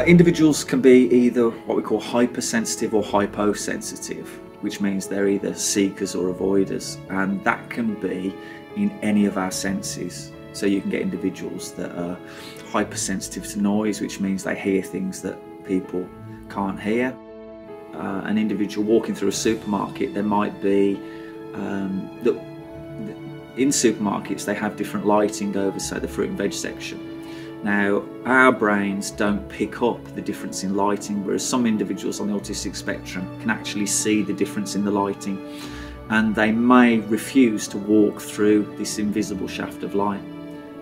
Individuals can be either what we call hypersensitive or hyposensitive, which means they're either seekers or avoiders, and that can be in any of our senses. So you can get individuals that are hypersensitive to noise, which means they hear things that people can't hear. An individual walking through a supermarket, there might be in supermarkets they have different lighting over, say, the fruit and veg section. Now, our brains don't pick up the difference in lighting, whereas some individuals on the autistic spectrum can actually see the difference in the lighting, and they may refuse to walk through this invisible shaft of light.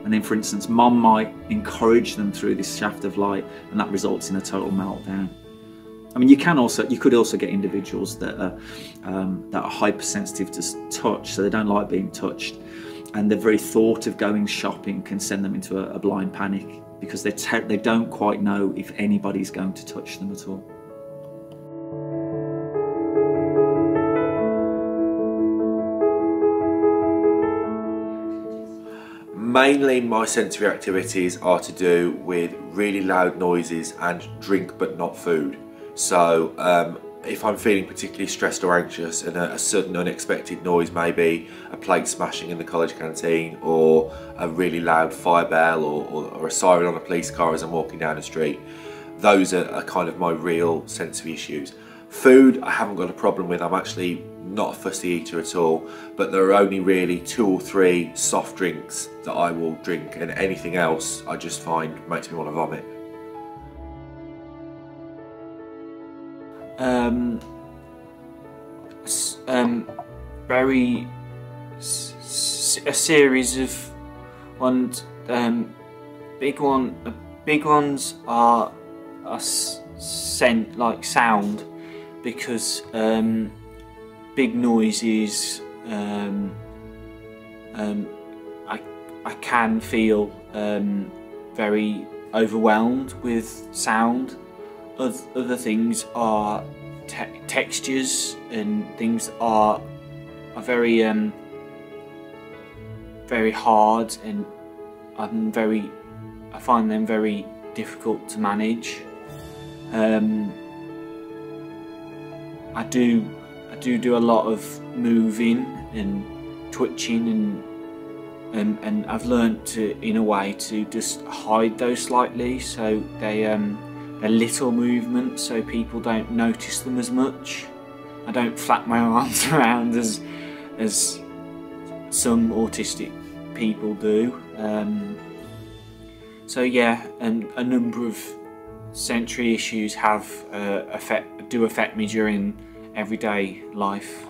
And then, for instance, mum might encourage them through this shaft of light, and that results in a total meltdown. I mean, you could also get individuals that are hypersensitive to touch, so they don't like being touched, and the very thought of going shopping can send them into a blind panic because they don't quite know if anybody's going to touch them at all. Mainly my sensory activities are to do with really loud noises and drink but not food. So if I'm feeling particularly stressed or anxious and a sudden unexpected noise, maybe a plate smashing in the college canteen or a really loud fire bell or a siren on a police car as I'm walking down the street, those are kind of my real sensory issues. Food I haven't got a problem with, I'm actually not a fussy eater at all, but there are only really 2 or 3 soft drinks that I will drink, and anything else I just find makes me want to vomit. A series of ones. Big ones are like sound, because big noises, I can feel very overwhelmed with sound. Other things are textures, and things are very very hard, and I find them very difficult to manage. I do a lot of moving and twitching, and I've learnt to, in a way, to just hide those slightly, so they're little movements, so people don't notice them as much. I don't flap my arms around as some autistic people do. So yeah, and a number of sensory issues do affect me during everyday life.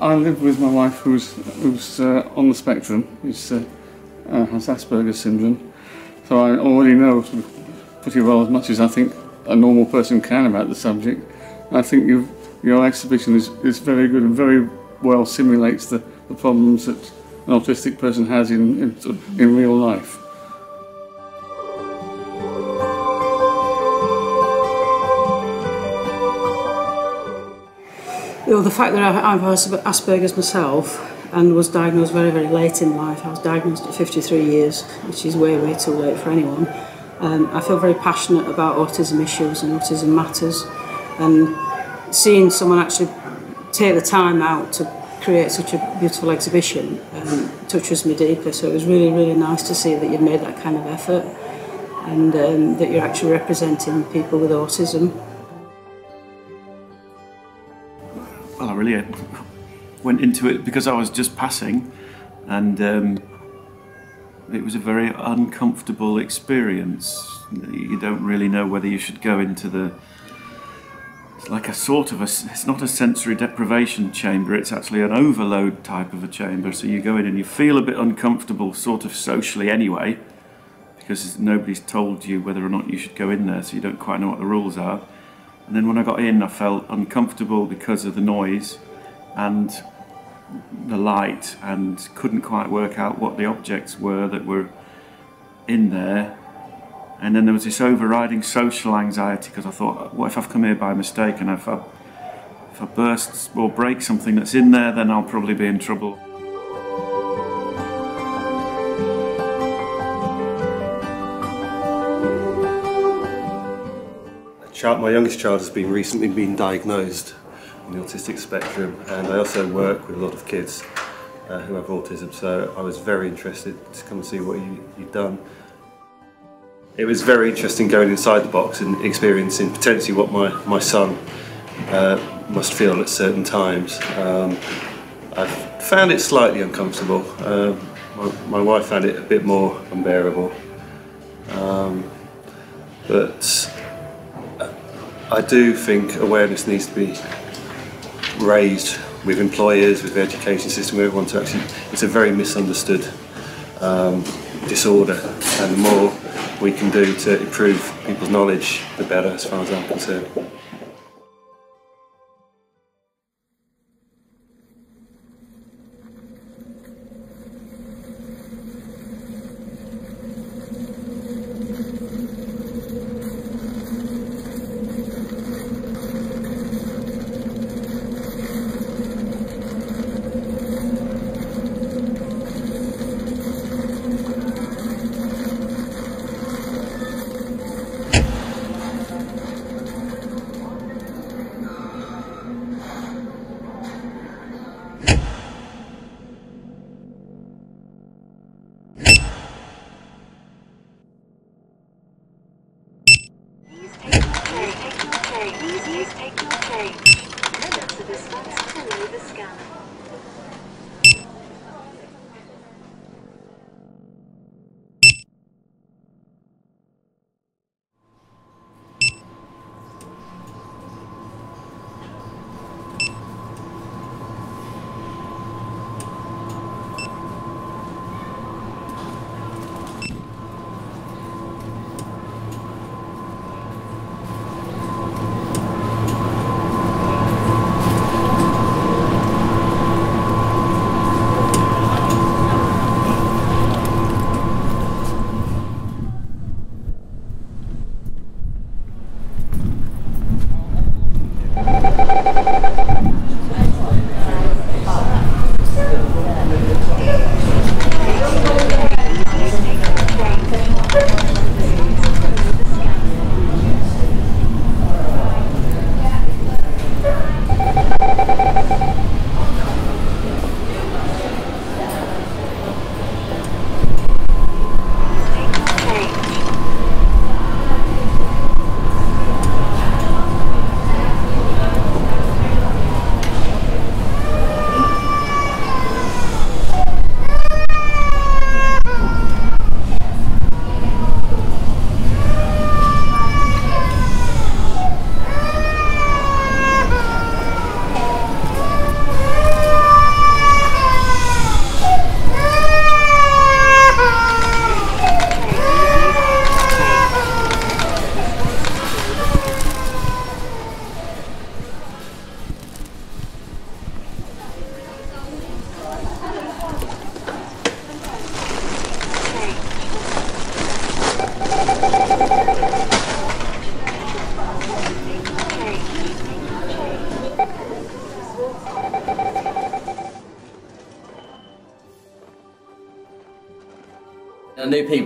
I live with my wife who's on the spectrum, who's has Asperger's syndrome, so I already know sort of pretty well as much as I think a normal person can about the subject. I think your exhibition is very good and very well simulates the problems that an autistic person has in real life. You know, the fact that I've Asperger's myself and was diagnosed very, very late in life. I was diagnosed at 53 years, which is way, way too late for anyone. I feel very passionate about autism issues and autism matters, and seeing someone actually take the time out to create such a beautiful exhibition touches me deeply. So it was really, really nice to see that you'd made that kind of effort, and that you're actually representing people with autism. Well, I really went into it because I was just passing, and it was a very uncomfortable experience. You don't really know whether you should go into the... It's like a sort of it's not a sensory deprivation chamber, it's actually an overload type of a chamber. So you go in and you feel a bit uncomfortable, sort of socially anyway, because nobody's told you whether or not you should go in there, so you don't quite know what the rules are. And then when I got in, I felt uncomfortable because of the noise and the light, and couldn't quite work out what the objects were that were in there. And then there was this overriding social anxiety, because I thought, what if I've come here by mistake, and if I burst or break something that's in there, then I'll probably be in trouble. My youngest child has recently been diagnosed on the autistic spectrum, and I also work with a lot of kids who have autism, so I was very interested to come and see what you'd done. It was very interesting going inside the box and experiencing potentially what my son must feel at certain times. I found it slightly uncomfortable. My wife found it a bit more unbearable. But I do think awareness needs to be raised with employers, with the education system, with everyone, to actually, it's a very misunderstood disorder, and the more we can do to improve people's knowledge, the better, as far as I'm concerned.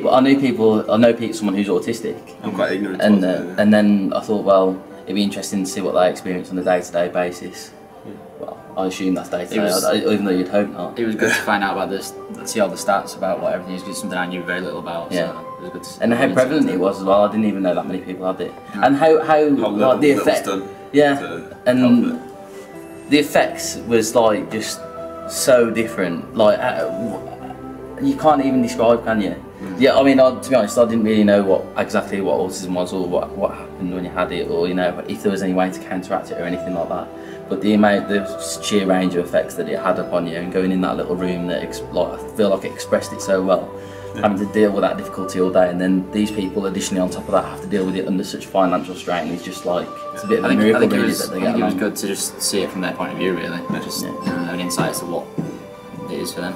I know someone who's autistic. I'm quite ignorant. And then I thought, well, it'd be interesting to see what they experience on a day-to-day basis. Well, I assume that's day to It was- day, even though you'd hope not. It was good to find out about this, see all the stats about what everything is, because it's something I knew very little about. Yeah. So it was good to And how prevalent it was as well. I didn't even know that many people had it. And how like the effect. Yeah. And the effects was like just so different. Like you can't even describe, can you? Yeah, I mean, to be honest, I didn't really know exactly what autism was, or what happened when you had it, or if there was any way to counteract it or anything like that. But the sheer range of effects that it had upon you, and going in that little room that I feel like it expressed it so well. Having to deal with that difficulty all day, and then these people additionally on top of that have to deal with it under such financial strain. It's just like, it's a bit of a miracle I think really it that they get was along. good to just see it from their point of view, really. Just an insight as to what it is for them.